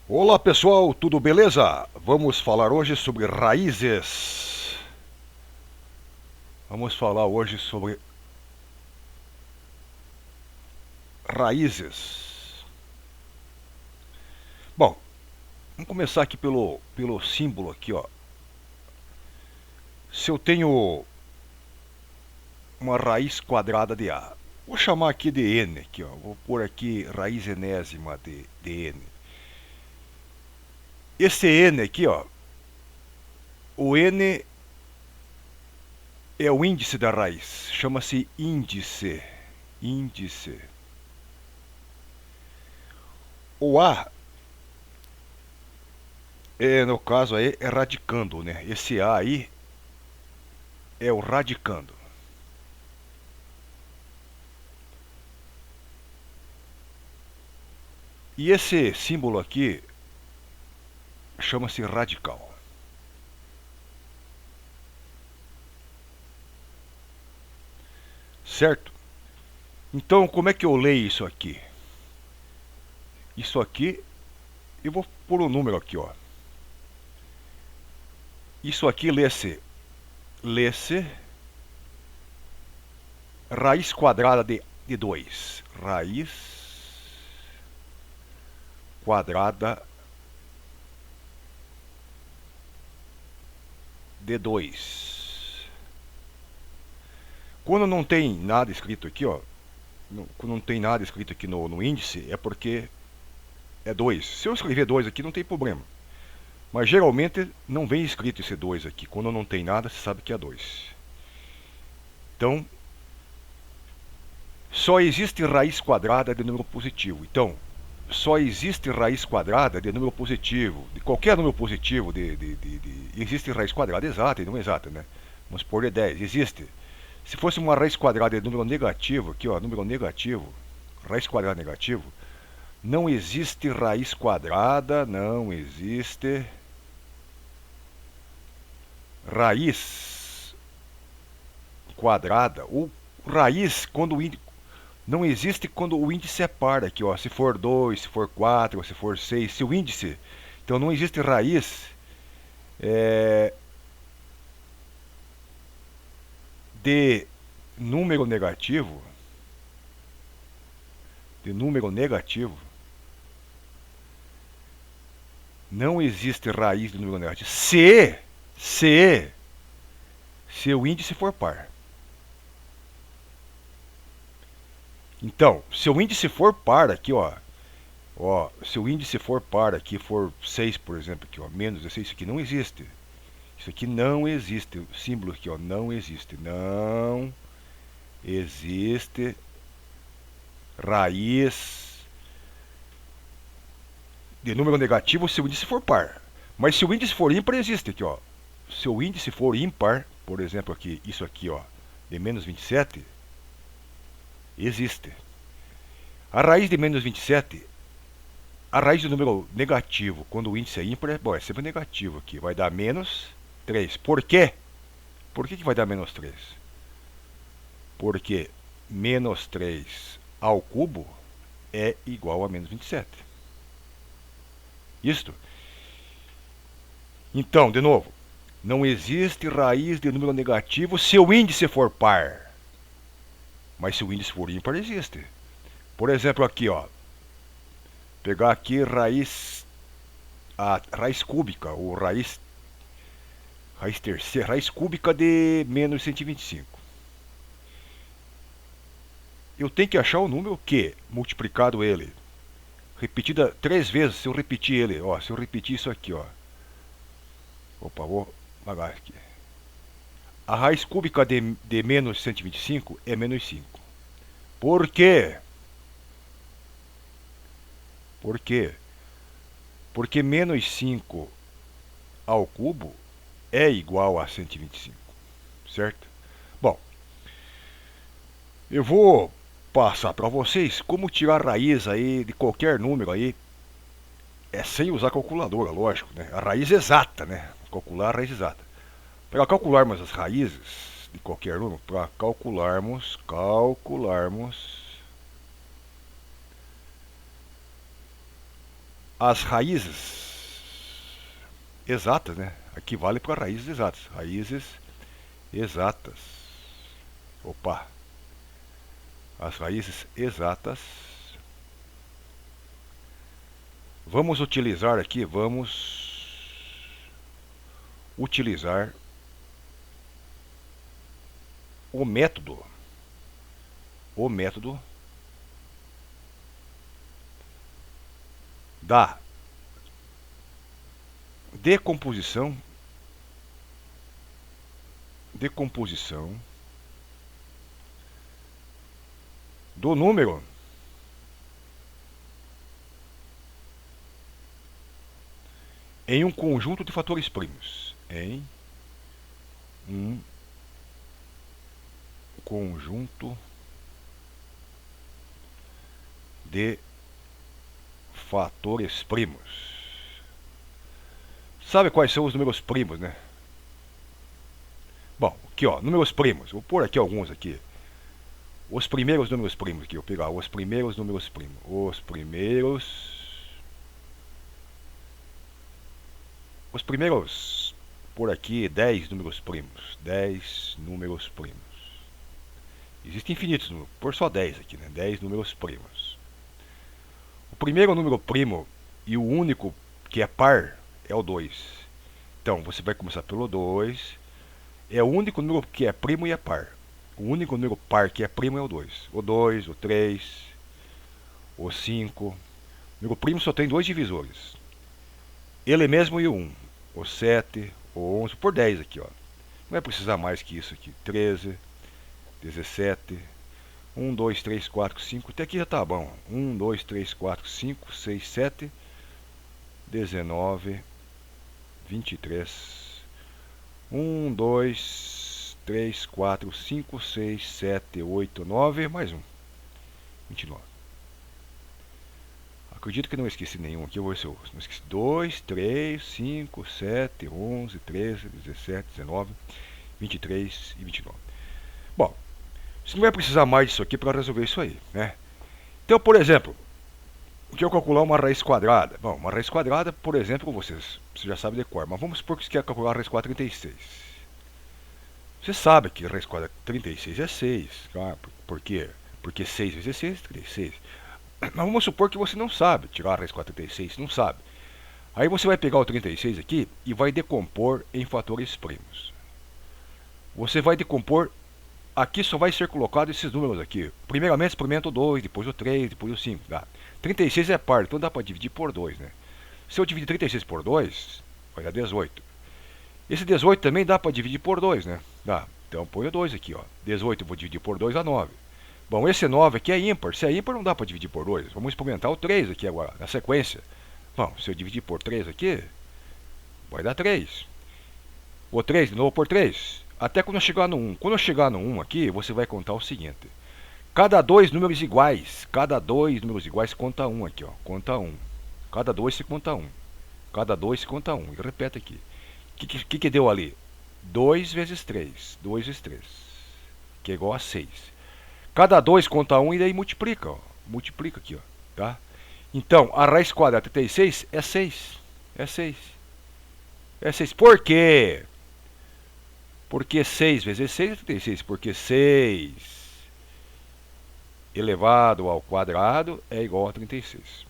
Olá pessoal, tudo beleza? Vamos falar hoje sobre raízes. Vamos falar hoje sobre raízes. Bom, vamos começar aqui pelo símbolo aqui, ó. Se eu tenho uma raiz quadrada de A, vou chamar aqui de N aqui, ó. Vou pôr aqui raiz enésima de N. Esse N aqui, ó, o N é o índice da raiz, chama-se índice. Índice. O A no caso aí é radicando, né? Esse A aí é o radicando. E esse símbolo aqui chama-se radical. Certo? Então, como é que eu leio isso aqui? Isso aqui, eu vou pôr um número aqui, ó. Isso aqui lê-se raiz quadrada de 2. Raiz quadrada de 2. Quando não tem nada escrito aqui, ó, quando não tem nada escrito aqui no índice, é porque é 2. Se eu escrever 2 aqui, não tem problema. Mas geralmente não vem escrito esse 2 aqui. Quando não tem nada, você sabe que é 2. Então, só existe raiz quadrada de número positivo. Então, só existe raiz quadrada de número positivo. De qualquer número positivo, existe raiz quadrada exata e não exata, né? Vamos supor de 10. Existe. Se fosse uma raiz quadrada de número negativo, aqui ó, número negativo, raiz quadrada negativo, não existe raiz quadrada, não existe raiz quadrada, ou raiz quando o índice, não existe quando o índice é par aqui, ó, se for 2, se for 4, se for 6, se o índice, então não existe raiz é, de número negativo, de número negativo, não existe raiz de número negativo se se o índice for par. Então, se o índice for par aqui, ó, se o índice for par aqui, for 6, por exemplo, aqui, ó, menos 16, isso aqui não existe. Isso aqui não existe. O símbolo aqui, ó, não existe. Não existe raiz de número negativo se o índice for par. Mas se o índice for ímpar, existe aqui, ó. Se o índice for ímpar, por exemplo, aqui, isso aqui, ó, de menos 27, existe. A raiz de menos 27, a raiz do número negativo, quando o índice é ímpar, é sempre negativo aqui. Vai dar menos 3. Por quê? Por que vai dar menos 3? Porque menos 3 ao cubo é igual a menos 27. Isto. Então, de novo, não existe raiz de número negativo se o índice for par. Mas se o índice for ímpar, existe. Por exemplo, aqui, ó. Pegar aqui a raiz cúbica, ou raiz terceira, raiz cúbica de menos 125. Eu tenho que achar o número que, multiplicado ele, repetida 3 vezes, se eu repetir ele, ó, se eu repetir isso aqui, ó. Opa, vou apagar aqui. A raiz cúbica de menos 125 é menos 5. Por quê? Por quê? Porque menos 5 ao cubo é igual a 125, certo? Bom, eu vou passar para vocês como tirar raiz aí de qualquer número aí, sem usar calculadora, lógico, né? A raiz exata, né? Calcular a raiz exata. Para calcularmos as raízes de qualquer número, para calcularmos as raízes exatas, né? Aqui vale para raízes exatas. Raízes exatas. Opa! As raízes exatas. Vamos utilizar aqui, o método da decomposição do número em um conjunto de fatores primos. Em um conjunto de fatores primos. Sabe quais são os números primos, né? Bom, aqui ó, números primos. Vou pôr aqui alguns aqui. Os primeiros números primos aqui, eu vou pegar os primeiros números primos. Os primeiros, por aqui, 10 números primos. 10 números primos. Existem infinitos números, por só 10 aqui, né? 10 números primos. O primeiro número primo e o único que é par é o 2. Então, você vai começar pelo 2. É o único número que é primo e é par. O único número par que é primo é o 2. O 2, o 3, o 5. O número primo só tem dois divisores. Ele mesmo e o 1. O 7, o 11, por 10 aqui, ó. Não vai precisar mais que isso aqui. 13, 17, 1, 2, 3, 4, 5. Até aqui já tá bom. 1, 2, 3, 4, 5, 6, 7, 19, 23. 1, 2, 3, 4, 5, 6, 7, 8, 9, mais um. 29. Acredito que não esqueci nenhum aqui, eu vou ver se eu não esqueci. 2, 3, 5, 7, 11, 13, 17, 19, 23 e 29. Bom, você não vai precisar mais disso aqui para resolver isso aí, né? Então, por exemplo, o que eu calcular uma raiz quadrada? Bom, uma raiz quadrada, por exemplo, você já sabe de cor, mas vamos supor que você quer calcular a raiz quadrada 36. Você sabe que a raiz quadrada 36 é 6. Claro, por quê? Porque 6 vezes 6 é 36. Mas vamos supor que você não sabe tirar a raiz quadrada 36, não sabe. Aí você vai pegar o 36 aqui e vai decompor em fatores primos. Você vai decompor, aqui só vai ser colocado esses números aqui. Primeiramente experimenta o 2, depois o 3, depois o 5. Tá? 36 é par, então dá para dividir por 2, né? Se eu dividir 36 por 2, vai dar 18. Esse 18 também dá para dividir por 2, né? Dá. Então põe o 2 aqui, ó. 18 eu vou dividir por 2 dá 9. Bom, esse 9 aqui é ímpar. Se é ímpar, não dá para dividir por 2. Vamos experimentar o 3 aqui agora, na sequência. Bom, se eu dividir por 3 aqui, vai dar 3. O 3 de novo por 3. Até quando eu chegar no 1. Quando eu chegar no 1 aqui, você vai contar o seguinte. Cada dois números iguais conta 1 aqui, ó. Conta 1. Cada 2 se conta 1. Cada 2 se conta 1. E repete aqui. O que deu ali? 2 vezes 3. 2 vezes 3. Que é igual a 6. Cada 2 conta 1 e daí multiplica, ó. Multiplica aqui, ó. Tá? Então, a raiz quadrada de 36 é 6. É 6. É 6. Por quê? Porque 6 vezes 6 é 36. Porque 6 elevado ao quadrado é igual a 36.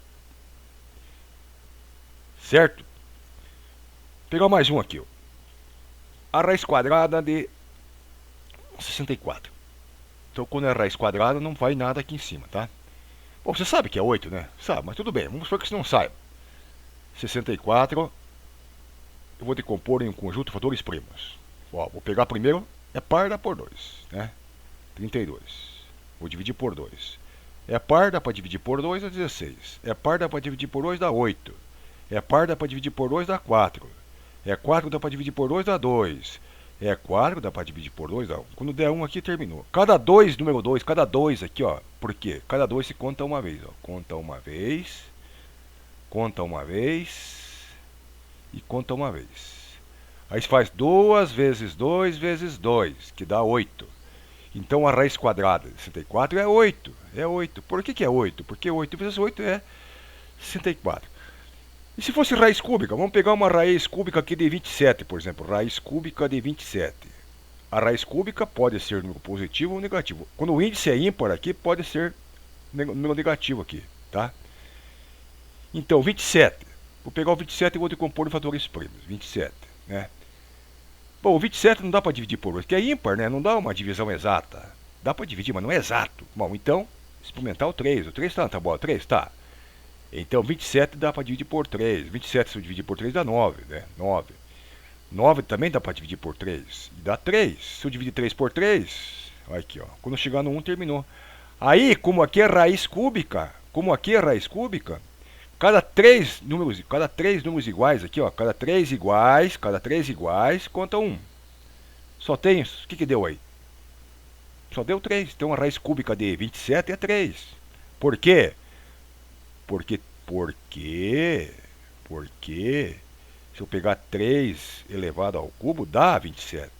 Certo? Vou pegar mais um aqui, ó. A raiz quadrada de 64. Então, quando é raiz quadrada, não vai nada aqui em cima, tá? Bom, você sabe que é 8, né? Sabe, mas tudo bem. Vamos supor que você não saiba. 64, eu vou decompor em um conjunto de fatores primos. Ó, vou pegar primeiro, é par, dá por 2, né? 32. Vou dividir por 2. É par, dá para dividir por 2, dá 16. É par, dá para dividir por 2, dá 8. É par, dá para dividir por 2, dá 4. É 4, dá para dividir por 2, dá 2. É 4, dá para dividir por 2, dá 1. Quando der 1 aqui, terminou. Cada 2, número 2, cada 2 aqui, ó. Por quê? Cada 2 se conta uma vez, ó. Conta uma vez. Conta uma vez. E conta uma vez. Aí se faz 2 vezes 2 vezes 2, que dá 8. Então a raiz quadrada de 64 é 8. É 8. Por que é 8? Porque 8 vezes 8 é 64. E se fosse raiz cúbica? Vamos pegar uma raiz cúbica aqui de 27, por exemplo. Raiz cúbica de 27. A raiz cúbica pode ser número positivo ou negativo. Quando o índice é ímpar aqui, pode ser número negativo aqui, tá? Então, 27. Vou pegar o 27 e vou decompor em fatores primos. 27, né? Bom, o 27 não dá para dividir por 8, que é ímpar, né? Não dá uma divisão exata. Dá para dividir, mas não é exato. Bom, então, experimentar o 3. O 3 está na tábua 3? Tá. Então, 27 dá para dividir por 3. 27, se eu dividir por 3, dá 9, né? 9. 9 também dá para dividir por 3. E dá 3. Se eu dividir 3 por 3, olha aqui, ó. Quando chegar no 1, terminou. Aí, como aqui é raiz cúbica, cada três números iguais aqui, ó, cada três iguais, conta 1. Só tem isso. O que deu aí? Só deu 3. Então a raiz cúbica de 27 é 3. Por quê? Porque se eu pegar 3 elevado ao cubo, dá 27.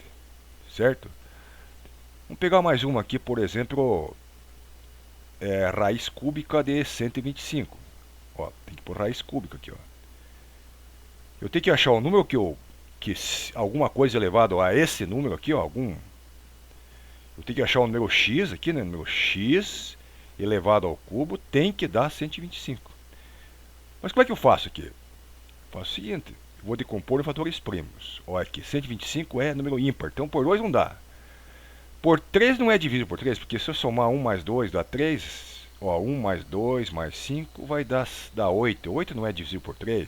Certo? Vamos pegar mais uma aqui, por exemplo, raiz cúbica de 125. Ó, tem que pôr raiz cúbica aqui, ó. Eu tenho que achar o número que alguma coisa elevado a esse número aqui, ó, eu tenho que achar o número x aqui, né? O número x elevado ao cubo tem que dar 125. Mas como é que eu faço aqui? Eu faço o seguinte, eu vou decompor em fatores primos. Olha aqui, 125 é número ímpar, então por 2 não dá. Por 3 não é divisível por 3, porque se eu somar 1 mais 2 dá 3. Ó, 1 mais 2 mais 5 vai dar 8. 8 não é divisível por 3.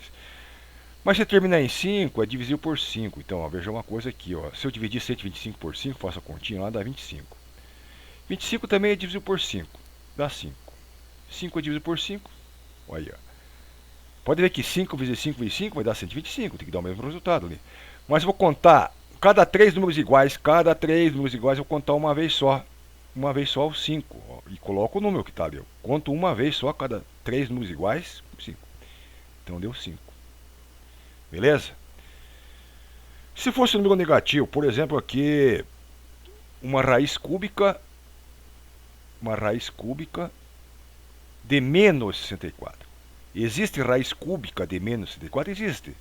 Mas se terminar em 5, é divisível por 5. Então, ó, veja uma coisa aqui. Ó. Se eu dividir 125 por 5, faço a continha lá, dá 25. 25 também é divisível por 5. Dá 5. 5 é divisível por 5. Olha aí, ó. Pode ver que 5 vezes 5 vezes 5 vai dar 125. Tem que dar o mesmo resultado ali. Mas eu vou contar cada 3 números iguais. Eu vou contar uma vez só. Uma vez só o 5. Ó, e coloco o número que está ali. Eu conto uma vez só cada 3 números iguais. 5. Então deu 5. Beleza? Se fosse um número negativo, por exemplo, aqui uma raiz cúbica de menos 64. Existe raiz cúbica de menos 64? Existe.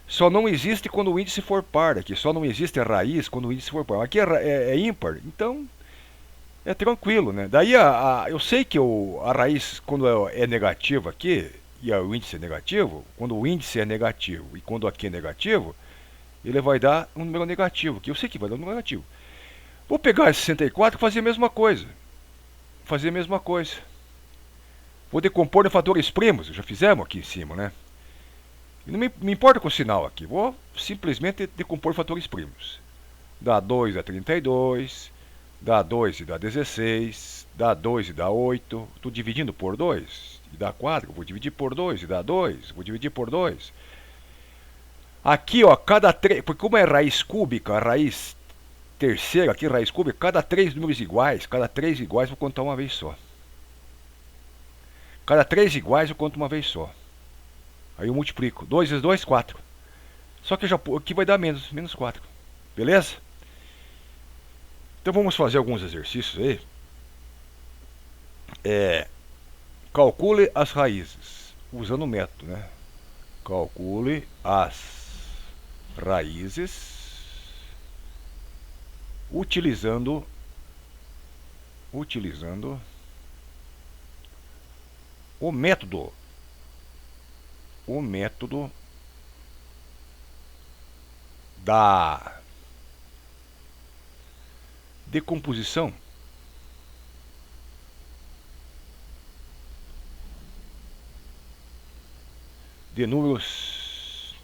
Só não existe quando o índice for par. Aqui só não existe a raiz quando o índice for par. Aqui é ímpar, então é tranquilo, né? Daí eu sei que a raiz, quando é negativa aqui, e o índice é negativo, quando o índice é negativo e quando aqui é negativo, ele vai dar um número negativo, que eu sei que vai dar um número negativo. Vou pegar esse 64 e fazer a mesma coisa. Vou decompor em fatores primos, já fizemos aqui em cima, né? E não me importa com o sinal aqui, vou simplesmente decompor em fatores primos. Dá 2 dá 32, dá 2 e dá 16, dá 2 e dá 8, estou dividindo por 2 e dá 4, vou dividir por 2 e dá 2, vou dividir por 2. Aqui, ó, cada 3, porque como é raiz cúbica, a raiz terceira aqui, raiz cúbica, cada 3 números iguais, vou contar uma vez só. Cada 3 iguais eu conto uma vez só. Aí eu multiplico. 2 vezes 2, 4. Só que aqui vai dar menos 4. Beleza? Então vamos fazer alguns exercícios aí. Calcule as raízes, usando o método, né? Calcule as raízes utilizando o método da decomposição de números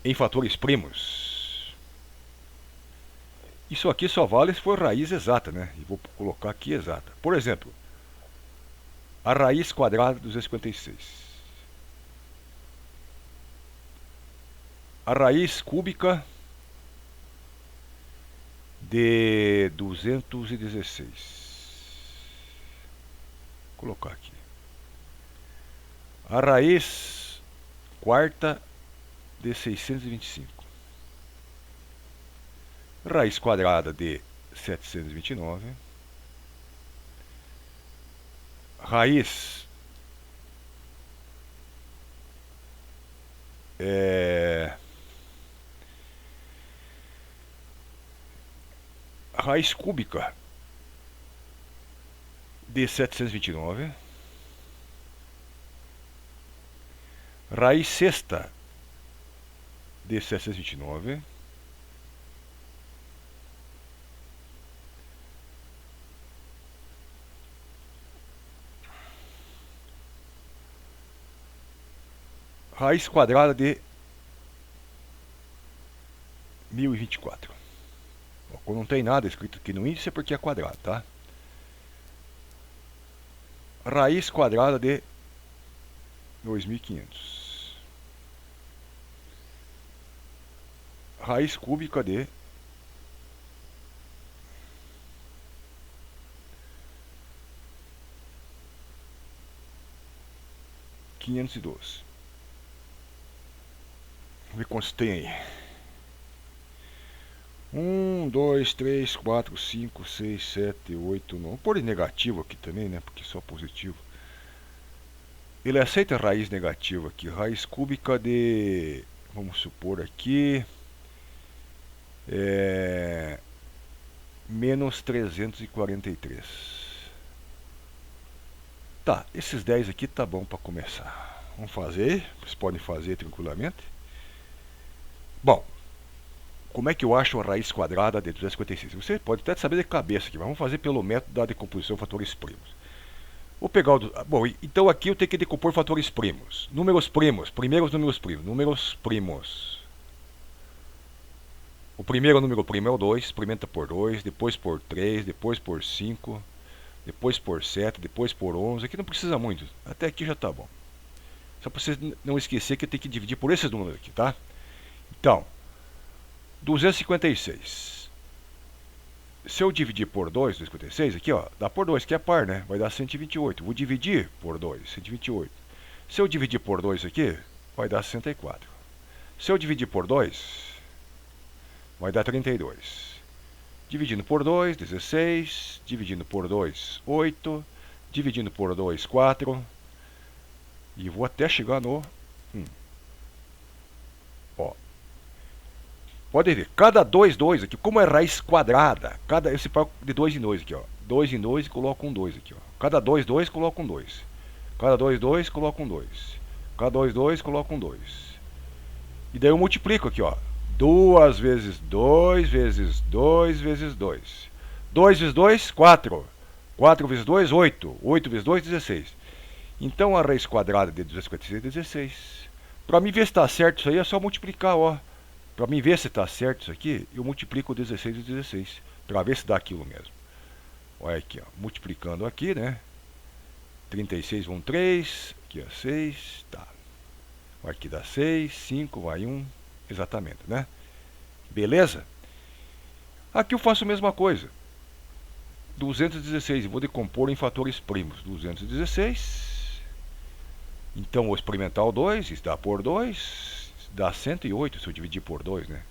em fatores primos. Isso aqui só vale se for raiz exata, né? E vou colocar aqui exata. Por exemplo, a raiz quadrada de 256. A raiz cúbica de 216. Vou colocar aqui. A raiz quarta de 625. Raiz quadrada de 729. raiz raiz cúbica de 729, raiz sexta de 729, raiz quadrada de 1024. Quando não tem nada escrito aqui no índice é porque é quadrado, tá? Raiz quadrada de 2500. Raiz cúbica de 512. Vamos ver quantos tem aí. 1, 2, 3, 4, 5, 6, 7, 8, 9. Vou pôr negativo aqui também, né? Porque só positivo. Ele aceita raiz negativa aqui. Raiz cúbica de... Vamos supor aqui... menos 343. Tá, esses 10 aqui tá bom para começar. Vamos fazer. Vocês podem fazer tranquilamente. Bom, como é que eu acho a raiz quadrada de 256? Você pode até saber de cabeça aqui, mas vamos fazer pelo método da decomposição de fatores primos. Vou pegar o... Bom, então aqui eu tenho que decompor fatores primos. Números primos, primeiros números primos. Números primos. O primeiro número primo é o 2, experimenta por 2, depois por 3, depois por 5, depois por 7, depois por 11. Aqui não precisa muito, até aqui já tá bom. Só para você não esquecer que eu tenho que dividir por esses números aqui, tá? Então, 256. Se eu dividir por 2, 256, aqui ó, dá por 2, que é par, né? Vai dar 128. Vou dividir por 2, 128. Se eu dividir por 2 aqui, vai dar 64. Se eu dividir por 2, vai dar 32. Dividindo por 2, 16. Dividindo por 2, 8. Dividindo por 2, 4. E vou até chegar no 1. Ó. Pode ver, cada 2, 2 aqui, como é raiz quadrada, cada esse par de 2 em 2 aqui, ó. 2 em 2 e coloca um 2 aqui, ó. Cada 2, 2 coloca um 2. Cada 2, 2 coloca um 2. Cada 2, 2 coloca um 2. E daí eu multiplico aqui, ó. 2 vezes 2 vezes 2 vezes 2. 2 vezes 2, 4. 4 vezes 2, 8. 8 vezes 2, 16. Então a raiz quadrada de 256 é 16. Para mim ver se está certo isso aí é só multiplicar, ó. Para mim ver se está certo isso aqui, eu multiplico 16 vezes 16. Para ver se dá aquilo mesmo. Olha aqui, ó. Multiplicando aqui, né? 36 vão 3. Aqui, ó, 6. Tá. Aqui dá 6, 5, vai 1. Exatamente, né? Beleza? Aqui eu faço a mesma coisa. 216, eu vou decompor em fatores primos. 216. Então vou experimentar o 2, isso dá por 2. Dá 108 se eu dividir por 2, né?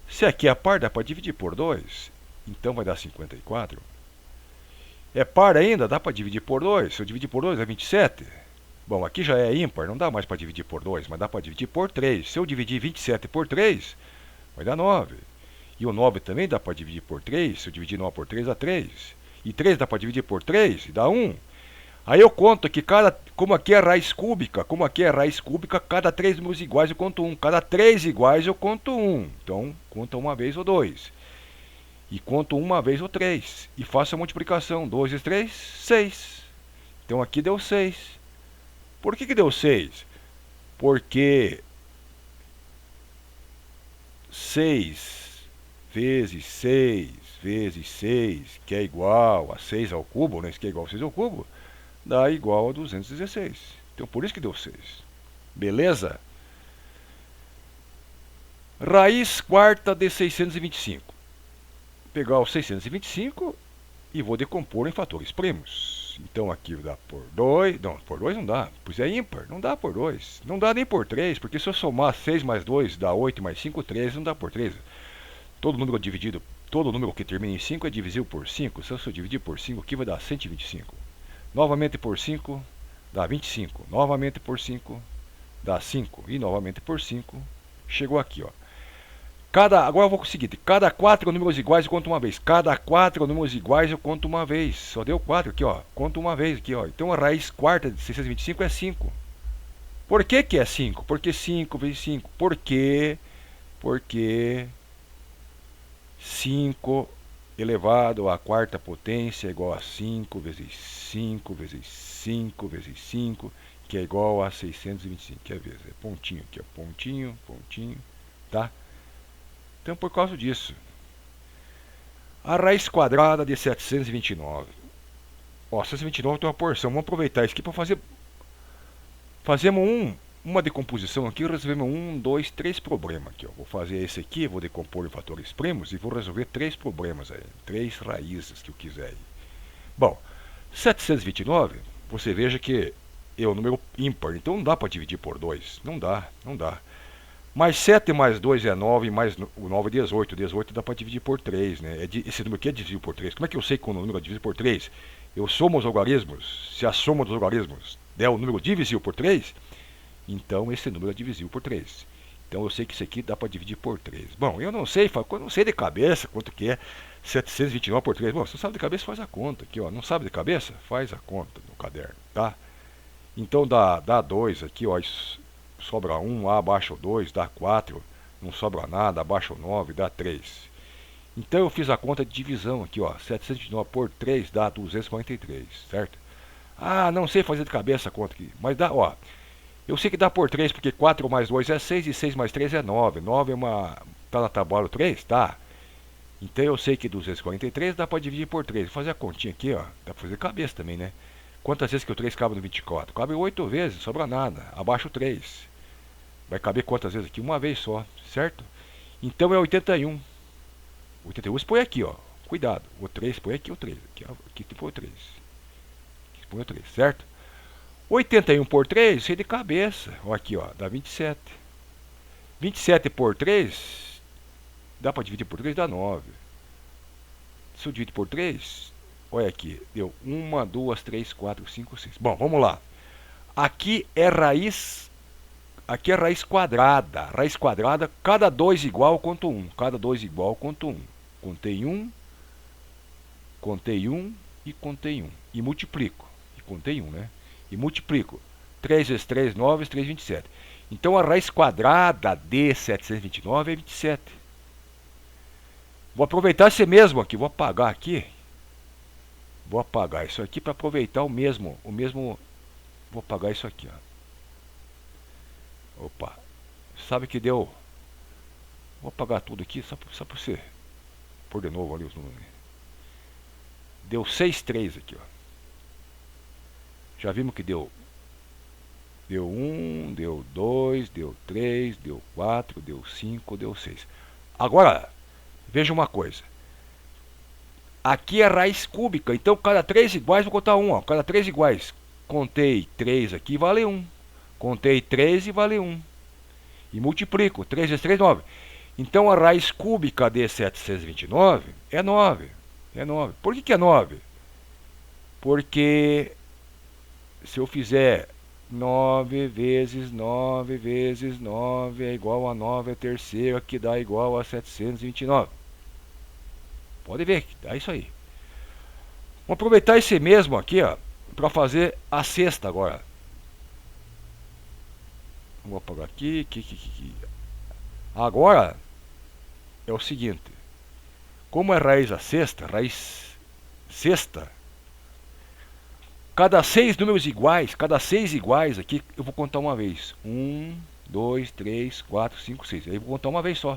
Se aqui é par, dá para dividir por 2. Então vai dar 54. É par ainda, dá para dividir por 2. Se eu dividir por 2, é 27. Bom, aqui já é ímpar, não dá mais para dividir por 2, mas dá para dividir por 3. Se eu dividir 27 por 3, vai dar 9. E o 9 também dá para dividir por 3. Se eu dividir 9 por 3, dá 3. E 3 dá para dividir por 3 e dá 1. Aí eu conto que como aqui é raiz cúbica, cada 3 números iguais eu conto 1. Cada 3 iguais eu conto 1. Então, conta uma vez ou 2. E conto uma vez ou 3. E faço a multiplicação. 2 vezes 3, 6. Então aqui deu 6. Por que deu 6? Porque 6 vezes 6 vezes 6, que é igual a 6 ao cubo, né? Isso que é igual a 6 ao cubo, dá igual a 216. Então por isso que deu 6. Beleza? Raiz quarta de 625. Vou pegar o 625 e vou decompor em fatores primos. Então aqui dá por 2. Não, por 2 não dá. Pois é ímpar. Não dá por 2. Não dá nem por 3. Porque se eu somar 6 mais 2 dá 8 mais 5, 13. Não dá por 3. Todo número que termina em 5 é divisível por 5. Se eu dividir por 5 aqui vai dar 125. novamente por 5, dá 25. Novamente por 5, dá 5. E novamente por 5, chegou aqui, ó. Agora eu vou com o seguinte, cada 4 números iguais eu conto uma vez. Cada 4 números iguais eu conto uma vez. Só deu 4 aqui, ó. Conto uma vez aqui, ó. Então a raiz quarta de 625 é 5. Por que que é 5? Porque 5 vezes 5. Por quê? Porque 5 elevado à quarta potência é igual a 5 vezes 5 vezes 5 vezes 5, que é igual a 625. Quer ver? É pontinho aqui, ó. Pontinho, pontinho, tá? Então, por causa disso, a raiz quadrada de 729. Ó, 729 tem uma porção. Vamos aproveitar isso aqui para fazemos uma decomposição aqui, resolvemos 2, 3 problemas aqui, ó. Vou fazer esse aqui, vou decompor em fatores primos e vou resolver 3 problemas aí, 3 raízes que eu quiser aí. Bom, 729, você veja que é um número ímpar, então não dá para dividir por 2, não dá. Mais 7 mais 2 é 9, mais o 9 é 18. 18 dá para dividir por 3, né? Esse número aqui é divisível por 3. Como é que eu sei que o número é divisível por 3? Eu somo os logaritmos. Se a soma dos logaritmos der o número divisível por 3, então esse número é divisível por 3. Então eu sei que isso aqui dá para dividir por 3. Bom, eu não sei de cabeça quanto que é 729 por 3. Bom, se não sabe de cabeça, faz a conta aqui, ó. Não sabe de cabeça? Faz a conta no caderno, tá? Então dá 2 aqui, ó. Sobra 1, abaixo o 2, dá 4, não sobra nada, abaixo o 9, dá 3. Então eu fiz a conta de divisão aqui, ó, 709 por 3 dá 243, certo? Ah, não sei fazer de cabeça a conta aqui, mas dá, ó, eu sei que dá por 3 porque 4 mais 2 é 6 e 6 mais 3 é 9. 9 é uma, tá na tabela 3, tá? Então eu sei que 243 dá para dividir por 3. Vou fazer a continha aqui, ó, dá para fazer de cabeça também, né? Quantas vezes que o 3 cabe no 24? Cabe 8 vezes, sobra nada, abaixo o 3. Vai caber quantas vezes aqui? Uma vez só, certo? Então é 81. 81 você põe aqui, ó. Cuidado. O 3 põe aqui o 3. Aqui tu põe o 3. Aqui põe o 3, certo? 81 por 3, sei de cabeça. Ó, aqui, ó. Dá 27. 27 por 3, dá para dividir por 3, dá 9. Se eu dividir por 3, olha aqui. Deu 1, 2, 3, 4, 5, 6. Bom, vamos lá. Aqui é raiz quadrada. Raiz quadrada, cada 2 igual eu conto 1. Cada 2 igual eu conto 1. Contei 1 e contei 1. E multiplico. E contei 1, né? E multiplico. 3 vezes 3, 9 vezes 3, 27. Então a raiz quadrada de 729 é 27. Vou aproveitar esse mesmo aqui. Vou apagar aqui. Vou apagar isso aqui para aproveitar o mesmo. Vou apagar isso aqui, ó. Opa, sabe que deu? Vou apagar tudo aqui só para você pôr de novo ali os números. Deu 6, 3 aqui, ó. Já vimos que deu 1, deu 2, deu 3, deu 4, deu 5, deu 6. Agora, veja uma coisa. Aqui é raiz cúbica, então cada 3 iguais vou contar 1, ó. Cada 3 iguais. Contei 3 aqui, vale 1. Contei 3 e vale 1. E multiplico. 3 vezes 3, 9. Então a raiz cúbica de 729 é 9. É 9. Por que é 9? Porque se eu fizer 9 vezes 9 vezes 9 é igual a 9 a terceira, que dá igual a 729. Pode ver que dá isso aí. Vamos aproveitar esse mesmo aqui, ó, para fazer a sexta agora. Vou apagar aqui. Agora é o seguinte. Como é raiz sexta, cada 6 números iguais, cada 6 iguais aqui, eu vou contar uma vez. 1, 2, 3, 4, 5, 6. Aí eu vou contar uma vez só.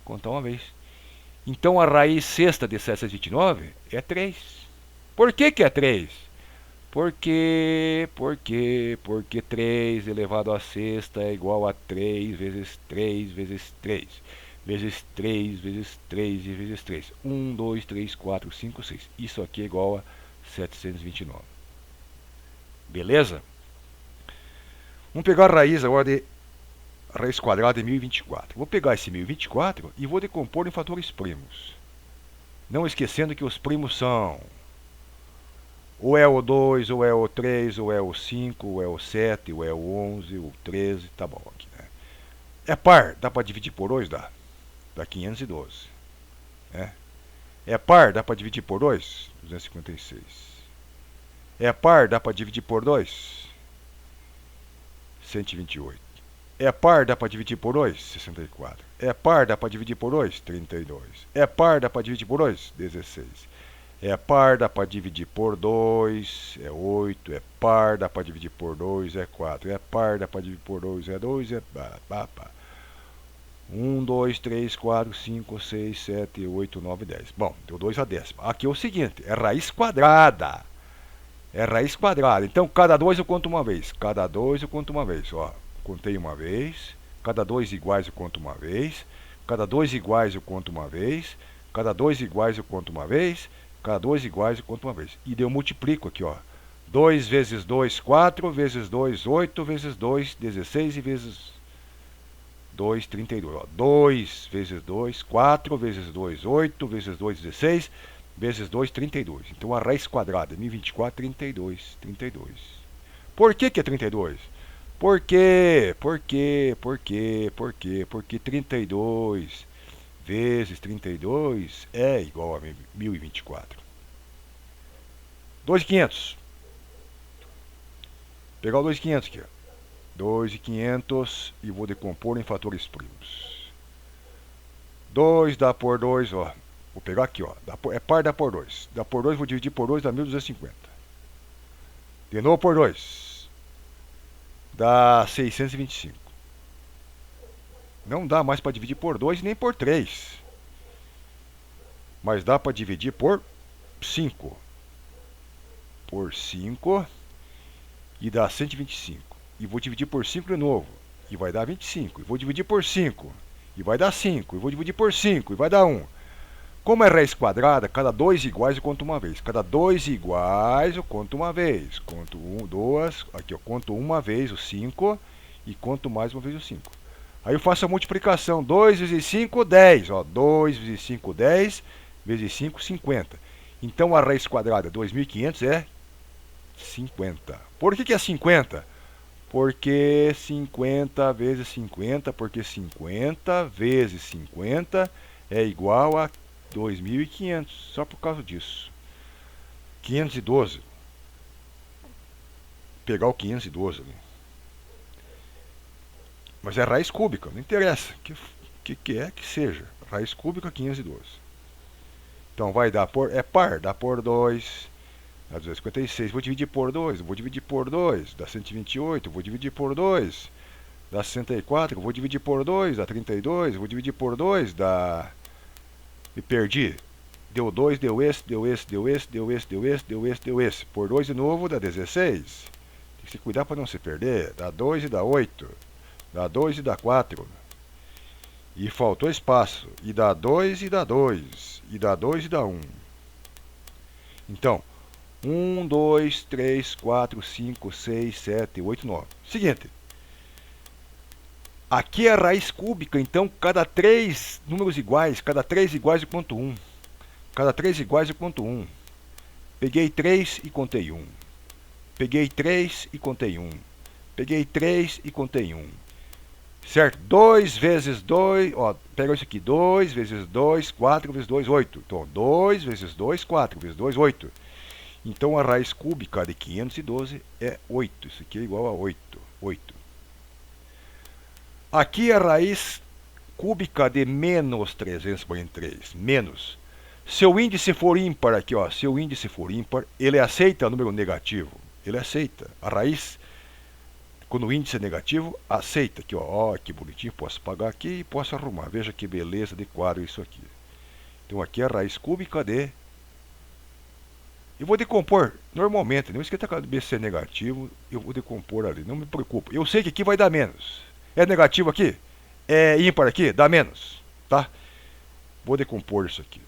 Contar uma vez. Então a raiz sexta de 729 é 3. Por que é 3? Porque 3 elevado a sexta é igual a 3 vezes 3 vezes 3 vezes 3 vezes 3 e vezes 3. 1, 2, 3, 4, 5, 6. Isso aqui é igual a 729. Beleza? Vamos pegar a raiz agora de raiz quadrada de 1024. Vou pegar esse 1024 e vou decompor em fatores primos. Não esquecendo que os primos são Ou é o 2, ou é o 3, ou é o 5, ou é o 7, ou é o 11, o 13, tá bom aqui, né? É par, dá para dividir por 2? Dá. Dá 512, né? É par, dá para dividir por 2? 256. É par, dá para dividir por 2? 128. É par, dá para dividir por 2? 64. É par, dá para dividir por 2? 32. É par, dá para dividir por 2? 16. É par, dá para dividir por 2, é 8. É par, dá para dividir por 2, é 4. É par, dá para dividir por 2, é 2, é... 1, 2, 3, 4, 5, 6, 7, 8, 9, 10. Bom, deu 2 a décima. Aqui é o seguinte, é raiz quadrada. É raiz quadrada. Então, cada 2 eu conto uma vez. Cada 2 eu conto uma vez. Ó, contei uma vez. Cada 2 iguais eu conto uma vez. Cada 2 iguais eu conto uma vez. Cada 2 iguais eu conto uma vez. Cada 2 iguais eu conto uma vez. E eu multiplico aqui, ó. 2 vezes 2, 4. Vezes 2, 8. Vezes 2, 16. E vezes 2, 32. Ó. 2 vezes 2, 4. Vezes 2, 8. Vezes 2, 16. Vezes 2, 32. Então a raiz quadrada é 1024, 32. 32. Por que é 32? Por quê? Por quê? Por quê? Por quê? Porque 32 vezes 32 é igual a 1024. 2.500. Pegar o 2.500 aqui, ó. 2.500 e vou decompor em fatores primos. 2 dá por 2, ó. Vou pegar aqui, ó. É par, dá por 2. Dá por 2, vou dividir por 2, dá 1.250. De novo por 2. Dá 625. Não dá mais para dividir por 2 nem por 3. Mas dá para dividir por 5. Por 5. E dá 125. E vou dividir por 5 de novo. E vai dar 25. E vou dividir por 5. E vai dar 5. E vou dividir por 5. E vai dar 1. Como é raiz quadrada, cada 2 iguais eu conto uma vez. Cada 2 iguais eu conto uma vez. Conto 1, 2, aqui eu conto uma vez o 5 e conto mais uma vez o 5. Aí eu faço a multiplicação. 2 vezes 5, 10. Ó, 2 vezes 5, 10. Vezes 5, 50. Então a raiz quadrada 2.500 é 50. Por que é 50? Porque 50 vezes 50, porque 50 vezes 50 é igual a 2.500, só por causa disso. 512. Pegar o 512 ali. Mas é raiz cúbica, não interessa. Que é que seja. Raiz cúbica 512. Então vai dar por... É par, dá por 2. Dá 256. Vou dividir por 2. Vou dividir por 2. Dá 128. Vou dividir por 2. Dá 64. Vou dividir por 2. Dá 32. Vou dividir por 2. Dá... Me perdi. Deu 2, deu esse, deu esse, deu esse, deu esse, deu esse, deu esse, deu esse. Por 2 de novo dá 16. Tem que se cuidar para não se perder. Dá 2 e dá 8. Dá 2 e dá 4. E faltou espaço. E dá 2 e dá 2. E dá 2 e dá 1. Então, 1, 2, 3, 4, 5, 6, 7, 8, 9. Seguinte. Aqui é a raiz cúbica, então cada 3 números iguais, cada 3 iguais eu conto 1. Cada 3 iguais eu conto 1. Peguei 3 e contei 1. Peguei 3 e contei 1. Peguei 3 e contei 1. Certo? 2 vezes 2, ó, pega isso aqui. 2 vezes 2, 4 vezes 2, 8. Então, 2 vezes 2, 4 vezes 2, 8. Então, a raiz cúbica de 512 é 8. Isso aqui é igual a 8. 8. Aqui a raiz cúbica de menos 343. Menos. Se o índice for ímpar aqui, ó, se o índice for ímpar, ele aceita número negativo. Ele aceita. A raiz, quando o índice é negativo, aceita. Aqui, ó, que bonitinho, posso pagar aqui e posso arrumar. Veja que beleza de quadro isso aqui. Então aqui é a raiz cúbica de... Eu vou decompor normalmente, não esquenta a cabeça ser negativo, eu vou decompor ali, não me preocupo. Eu sei que aqui vai dar menos. É negativo aqui? É ímpar aqui? Dá menos, tá? Vou decompor isso aqui.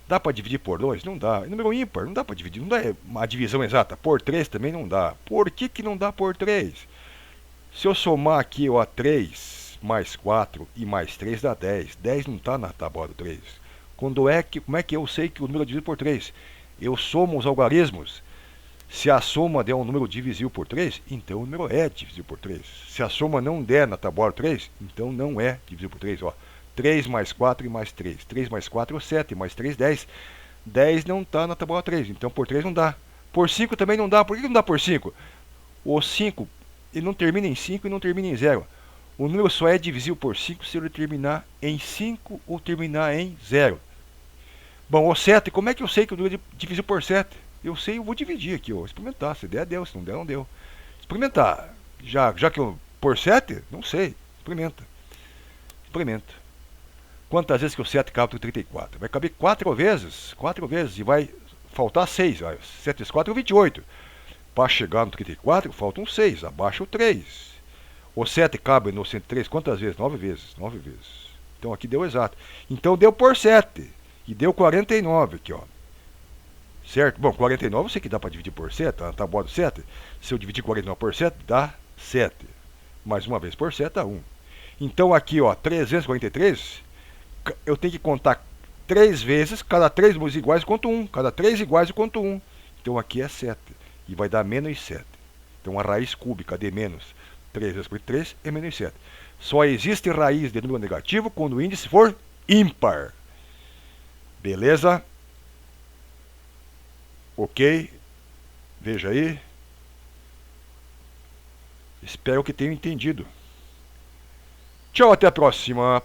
Dá para dividir por 2? Não dá. É número ímpar, não dá para dividir. Não dá uma divisão exata. Por 3 também não dá. Por que não dá por 3? Se eu somar aqui, ó, 3 mais 4 e mais 3 dá 10. 10 não está na tábua do 3. Como é que eu sei que o número é dividido por 3? Eu somo os algarismos. Se a soma der um número divisível por 3, então o número é divisível por 3. Se a soma não der na tabuada 3, então não é divisível por 3. Ó, 3 mais 4 e mais 3. 3 mais 4 é 7, mais 3, 10. 10 não está na tabuada 3, então por 3 não dá. Por 5 também não dá. Por que não dá por 5? O 5, ele não termina em 5 e não termina em 0. O número só é divisível por 5 se ele terminar em 5 ou terminar em 0. Bom, o 7, como é que eu sei que o número é divisível por 7? Eu sei, eu vou dividir aqui, ó, experimentar. Se der, deu. Se não der, não deu. Experimentar. Já que eu por 7, não sei. Experimenta. Experimenta. Quantas vezes que o 7 cabe no 34? Vai caber 4 vezes. 4 vezes. E vai faltar 6. 7 vezes 4 é 28. Para chegar no 34, faltam 6. Abaixa o 3. O 7 cabe no 103 quantas vezes? 9 vezes. 9 vezes. Então aqui deu exato. Então deu por 7. E deu 49 aqui, ó. Certo? Bom, 49 eu sei que dá para dividir por 7, tá? Tá bom, 7. Se eu dividir 49 por 7, dá 7. Mais uma vez por 7 dá 1. Então aqui, ó, 343, eu tenho que contar 3 vezes, cada 3 números iguais eu conto 1. Cada 3 iguais eu conto 1. Então aqui é 7. E vai dar menos 7. Então a raiz cúbica de menos 3 vezes por 3 é menos 7. Só existe raiz de número negativo quando o índice for ímpar. Beleza? Ok? Veja aí. Espero que tenham entendido. Tchau, até a próxima.